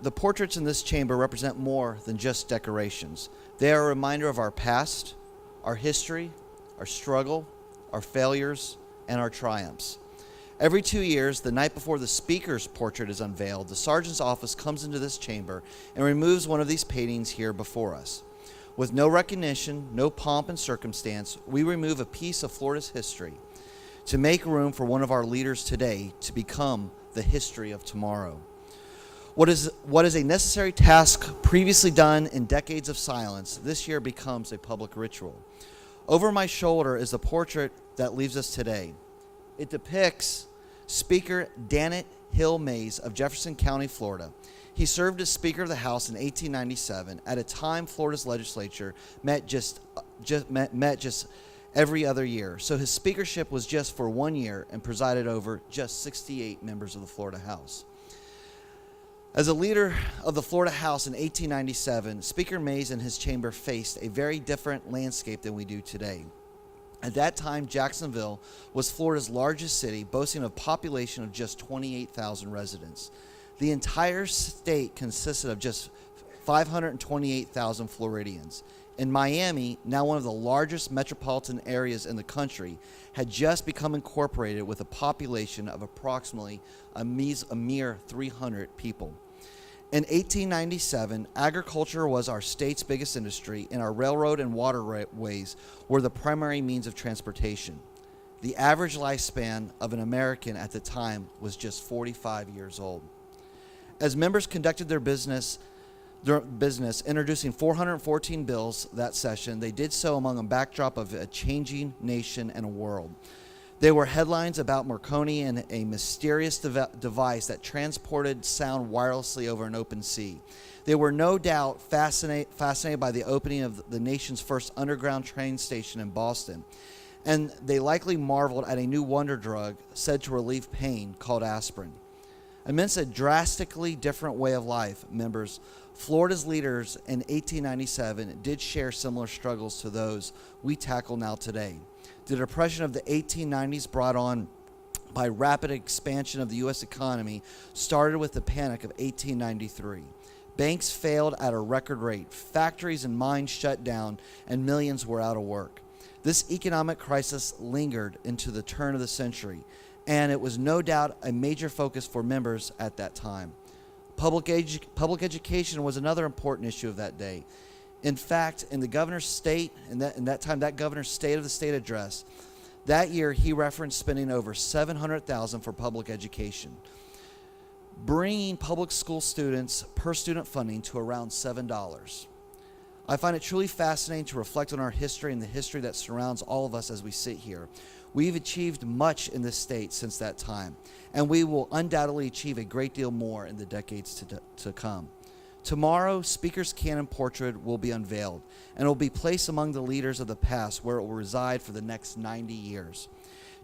The portraits in this chamber represent more than just decorations. They are a reminder of our past, our history, our struggle, our failures, and our triumphs. Every 2 years, the night before the speaker's portrait is unveiled, the sergeant's office comes into this chamber and removes one of these paintings here before us. With no recognition, no pomp and circumstance, we remove a piece of Florida's history to make room for one of our leaders today to become the history of tomorrow. What is a necessary task previously done in decades of silence, this year becomes a public ritual. Over my shoulder is the portrait that leaves us today. It depicts Speaker Danette Hill Mays of Jefferson County, Florida. He served as Speaker of the House in 1897, at a time Florida's legislature met just every other year. So his speakership was just for 1 year and presided over just 68 members of the Florida House. As a leader of the Florida House in 1897, Speaker Mays and his chamber faced a very different landscape than we do today. At that time, Jacksonville was Florida's largest city, boasting a population of just 28,000 residents. The entire state consisted of just 528,000 Floridians. And Miami, now one of the largest metropolitan areas in the country, had just become incorporated with a population of approximately a mere 300 people. In 1897, agriculture was our state's biggest industry, and our railroad and waterways were the primary means of transportation. The average lifespan of an American at the time was just 45 years old. As members conducted their business introducing 414 bills that session, they did so among a backdrop of a changing nation and a world. They were headlines about Marconi and a mysterious device that transported sound wirelessly over an open sea. They were no doubt fascinated by the opening of the nation's first underground train station in Boston, and they likely marveled at a new wonder drug said to relieve pain called aspirin. Amidst a drastically different way of life, members, Florida's leaders in 1897 did share similar struggles to those we tackle now today. The depression of the 1890s, brought on by rapid expansion of the U.S. economy, started with the panic of 1893. Banks failed at a record rate, factories and mines shut down, and millions were out of work. This economic crisis lingered into the turn of the century, and it was no doubt a major focus for members at that time. Public education was another important issue of that day. In fact, in the governor's state, that governor's State of the State address, that year he referenced spending over $700,000 for public education, bringing public school students per student funding to around $7. I find it truly fascinating to reflect on our history and the history that surrounds all of us as we sit here. We've achieved much in this state since that time, and we will undoubtedly achieve a great deal more in the decades to come. Tomorrow, Speaker's Canon portrait will be unveiled, and will be placed among the leaders of the past, where it will reside for the next 90 years.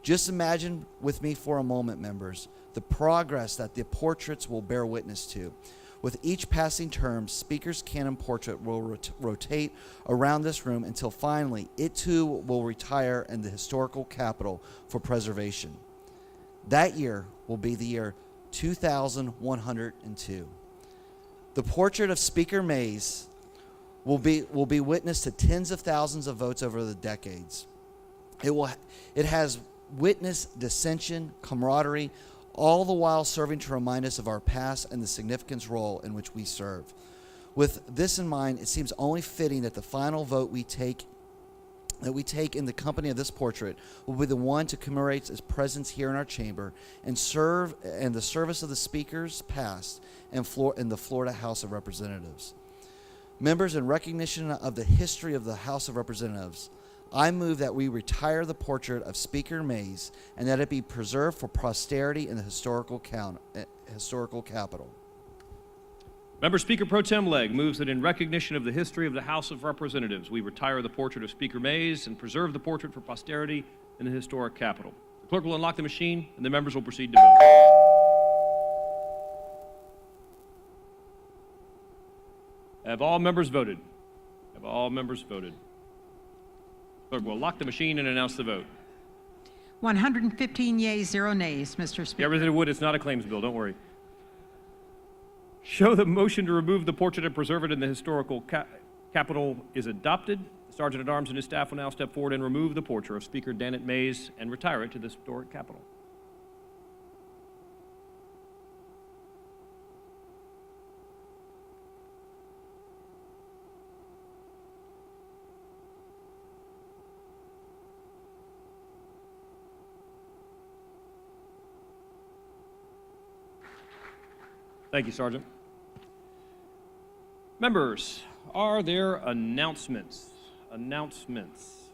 Just imagine with me for a moment, members, the progress that the portraits will bear witness to. With each passing term, Speaker's Canon portrait will rotate around this room until finally it too will retire in the historical Capitol for preservation. That year will be the year 2102. The portrait of Speaker Mays will be witness to tens of thousands of votes over the decades. It has witnessed dissension, camaraderie, all the while serving to remind us of our past and the significant role in which we serve. With this in mind, it seems only fitting that the final vote we take in the company of this portrait will be the one to commemorate its presence here in our chamber and serve in the service of the speakers past and in the Florida House of Representatives. Members, in recognition of the history of the House of Representatives, I move that we retire the portrait of Speaker Mays and that it be preserved for posterity in the historical Capitol. Member Speaker Pro Tem Legg moves that in recognition of the history of the House of Representatives, we retire the portrait of Speaker Mays and preserve the portrait for posterity in the historic Capitol. The clerk will unlock the machine, and the members will proceed to vote. Have all members voted? Have all members voted? Clerk will lock the machine and announce the vote. 115 yeas, 0 nays, Mr. Speaker. Representative Wood, it's not a claims bill. Don't worry. Show the motion to remove the portrait and preserve it in the historical Capitol is adopted. The Sergeant at Arms and his staff will now step forward and remove the portrait of Speaker Danet Mays and retire it to the historic Capitol. Thank you, Sergeant. Members, are there announcements? Announcements.